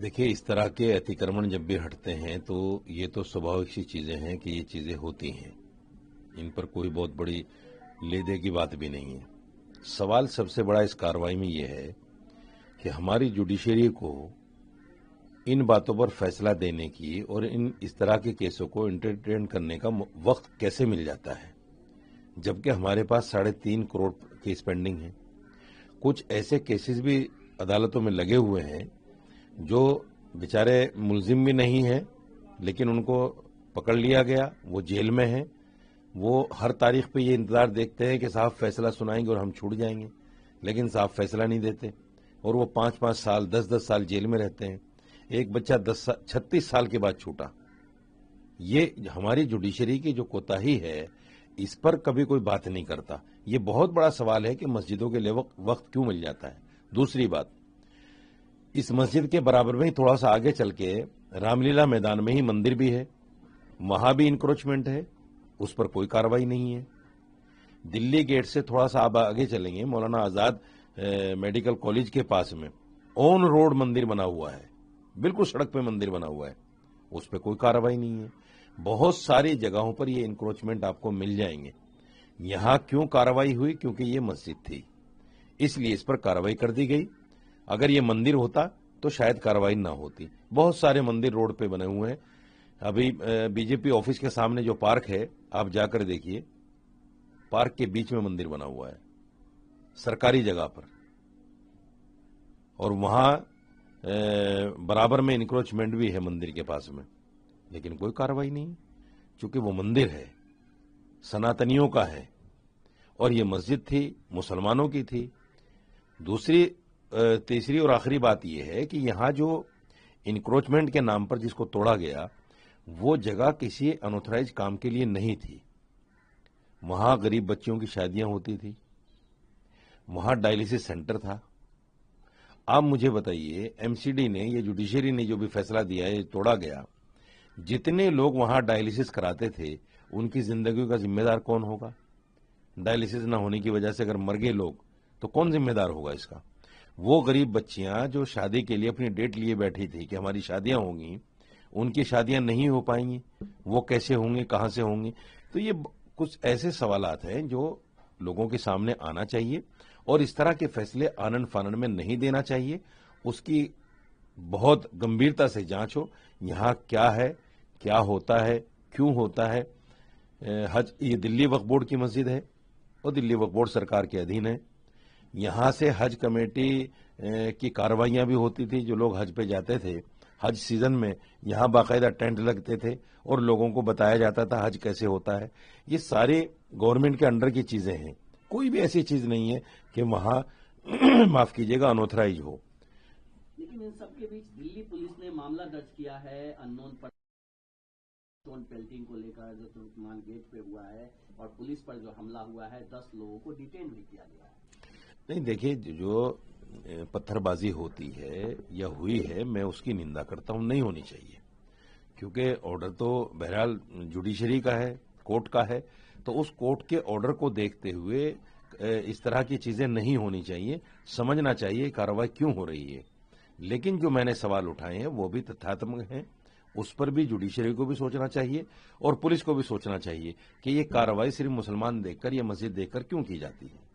देखिए, इस तरह के अतिक्रमण जब भी हटते हैं तो ये तो स्वाभाविक सी चीज़ें हैं कि ये चीज़ें होती हैं। इन पर कोई बहुत बड़ी ले-दे की बात भी नहीं है। सवाल सबसे बड़ा इस कार्रवाई में ये है कि हमारी जुडिशरी को इन बातों पर फैसला देने की और इस तरह के केसों को एंटरटेन करने का वक्त कैसे मिल जाता है, जबकि हमारे पास 3.5 करोड़ केस पेंडिंग है। कुछ ऐसे केसेस भी अदालतों में लगे हुए हैं जो बेचारे मुलजिम भी नहीं हैं, लेकिन उनको पकड़ लिया गया, वो जेल में हैं। वो हर तारीख पे ये इंतजार देखते हैं कि साहब फैसला सुनाएंगे और हम छूट जाएंगे, लेकिन साहब फैसला नहीं देते और वो 5-5 साल 10-10 साल जेल में रहते हैं। एक बच्चा 36 साल के बाद छूटा। ये हमारी जुडिशरी की जो कोताही है, इस पर कभी कोई बात नहीं करता। ये बहुत बड़ा सवाल है कि मस्जिदों के लिए वक्त क्यों मिल जाता है। दूसरी बात, इस मस्जिद के बराबर में ही थोड़ा सा आगे चल के रामलीला मैदान में ही मंदिर भी है, वहां भी इंक्रोचमेंट है, उस पर कोई कार्रवाई नहीं है। दिल्ली गेट से थोड़ा सा आप आगे चलेंगे, मौलाना आजाद मेडिकल कॉलेज के पास में ऑन रोड मंदिर बना हुआ है, बिल्कुल सड़क पे मंदिर बना हुआ है, उस पर कोई कार्रवाई नहीं है। बहुत सारी जगहों पर ये इंक्रोचमेंट आपको मिल जाएंगे। यहां क्यों कार्रवाई हुई? क्योंकि ये मस्जिद थी, इसलिए इस पर कार्रवाई कर दी गई। अगर ये मंदिर होता तो शायद कार्रवाई ना होती। बहुत सारे मंदिर रोड पे बने हुए हैं। अभी बीजेपी ऑफिस के सामने जो पार्क है, आप जाकर देखिए, पार्क के बीच में मंदिर बना हुआ है, सरकारी जगह पर, और वहां बराबर में इंक्रोचमेंट भी है मंदिर के पास में, लेकिन कोई कार्रवाई नहीं, क्योंकि वो मंदिर है, सनातनियों का है और ये मस्जिद थी, मुसलमानों की थी। तीसरी और आखिरी बात यह है कि यहां जो इंक्रोचमेंट के नाम पर जिसको तोड़ा गया, वो जगह किसी अनऑथराइज काम के लिए नहीं थी। वहां गरीब बच्चियों की शादियां होती थी, वहां डायलिसिस सेंटर था। आप मुझे बताइए, एमसीडी ने, ये जुडिशरी ने जो भी फैसला दिया है, तोड़ा गया, जितने लोग वहां डायलिसिस कराते थे उनकी जिंदगी का जिम्मेदार कौन होगा? डायलिसिस ना होने की वजह से अगर मर गए लोग तो कौन जिम्मेदार होगा इसका? वो गरीब बच्चियां जो शादी के लिए अपनी डेट लिए बैठी थी कि हमारी शादियां होंगी, उनकी शादियां नहीं हो पाएंगी, वो कैसे होंगे, कहां से होंगे? तो ये कुछ ऐसे सवालात हैं जो लोगों के सामने आना चाहिए और इस तरह के फैसले आनन फानन में नहीं देना चाहिए। उसकी बहुत गंभीरता से जांच हो, यहां क्या है, क्या होता है, क्यों होता है। ये दिल्ली वक्फ बोर्ड की मस्जिद है और दिल्ली वक्फ बोर्ड सरकार के अधीन है। यहां से हज कमेटी की कार्रवाइयां भी होती थी। जो लोग हज पे जाते थे हज सीजन में, यहां बाकायदा टेंट लगते थे और लोगों को बताया जाता था हज कैसे होता है। ये सारे गवर्नमेंट के अंडर की चीजें हैं, कोई भी ऐसी चीज नहीं है कि वहां माफ कीजिएगा अनऑथराइज हो। लेकिन इन सबके बीच दिल्ली पुलिस ने मामला दर्ज किया है अननोन स्टोन पेल्टिंग को लेकर, जो तुर्कमान गेट पे हुआ है, और पुलिस पर जो हमला हुआ है, 10 लोगों को डिटेन भी किया गया है। नहीं, देखिए, जो पत्थरबाजी होती है या हुई है, मैं उसकी निंदा करता हूं, नहीं होनी चाहिए, क्योंकि ऑर्डर तो बहरहाल जुडिशरी का है, कोर्ट का है, तो उस कोर्ट के ऑर्डर को देखते हुए इस तरह की चीजें नहीं होनी चाहिए। समझना चाहिए कार्रवाई क्यों हो रही है। लेकिन जो मैंने सवाल उठाए हैं वो भी तथ्यात्मक हैं, उस पर भी जुडिशरी को भी सोचना चाहिए और पुलिस को भी सोचना चाहिए कि ये कार्रवाई सिर्फ मुसलमान देखकर या मस्जिद देखकर क्यों की जाती है।